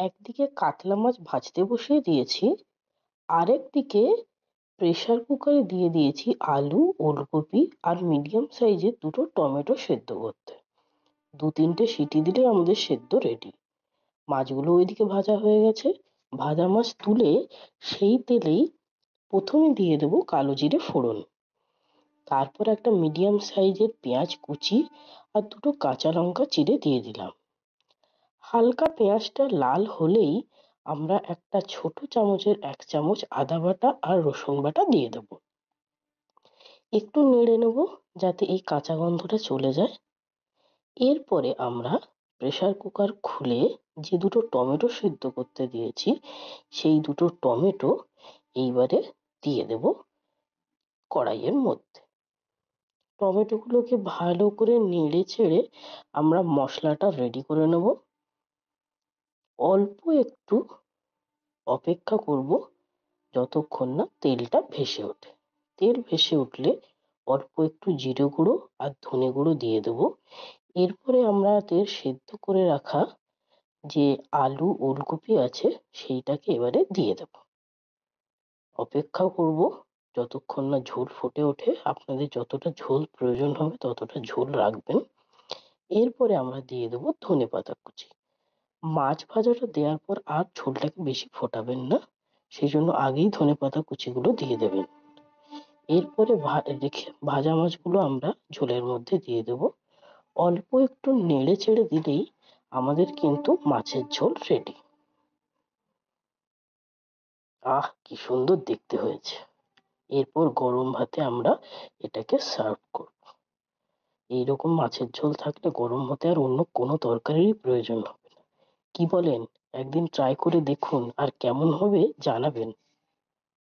একদিকে কাতলা মাছ ভাজতে বসিয়ে দিয়েছি, আরেকদিকে প্রেসার কুকারে দিয়ে দিয়েছি আলু, ওলকপি আর মিডিয়াম সাইজের দুটো টমেটো সেদ্ধ করতে। ২-৩টে সিটি দিলে আমাদের সেদ্ধ রেডি। মাছগুলো ওইদিকে ভাজা হয়ে গেছে। ভাজা মাছ তুলে সেই তেলেই প্রথমে দিয়ে দেবো কালো জিরে ফোড়ন। তারপর একটা মিডিয়াম সাইজের পেঁয়াজ কুচি আর দুটো কাঁচা লঙ্কা চিড়ে দিয়ে দিলাম। হালকা পেঁয়াজটা লাল হলেই আমরা একটা ছোট চামচের ১ চামচ আদা বাটা আর রসুন বাটা দিয়ে দেবো। একটু নেড়ে নেব যাতে এই কাঁচা গন্ধটা চলে যায়। এরপরে আমরা প্রেসার কুকার খুলে যে দুটো টমেটো সিদ্ধ করতে দিয়েছি সেই দুটো টমেটো এইবারে দিয়ে দেব কড়াইয়ের মধ্যে। টমেটোগুলোকে ভালো করে নেড়ে চেড়ে আমরা মশলাটা রেডি করে নেব। অল্প একটু অপেক্ষা করব যতক্ষণ না তেলটা ভেসে ওঠে। তেল ভেসে উঠলে অল্প একটু জিরে গুঁড়ো আর ধনে গুঁড়ো দিয়ে দেবো। এরপরে আমাদের সেদ্ধ করে রাখা যে আলু ওলকপি আছে সেইটাকে এবারে দিয়ে দেব। অপেক্ষা করব যতক্ষণ না ঝোল ফুটে ওঠে। আপনাদের যতটা ঝোল প্রয়োজন হবে ততটা ঝোল রাখবেন। এরপরে আমরা দিয়ে দেবো ধনেপাতা কুচি। মাছ ভাজাটা দেওয়ার পর আর ঝোলটাকে বেশি ফোটাবেন না, সেই জন্য আগেই ধনেপাতা কুচিগুলো দিয়ে দেবেন। এরপরে ভাজা মাছগুলো আমরা ঝোলের মধ্যে দিয়ে দেবো। অল্প একটু নেড়ে চেড়ে দিলেই আমাদের কিন্তু মাছের ঝোল রেডি। আহ, কি সুন্দর দেখতে হয়েছে! এরপর গরম ভাতে আমরা এটাকে সার্ভ করব। এইরকম মাছের ঝোল থাকলে গরম ভাতে আর অন্য কোনো তরকারিরই প্রয়োজন হবে না। কি বলেন? একদিন ট্রাই করে দেখুন আর কেমন হবে জানাবেন।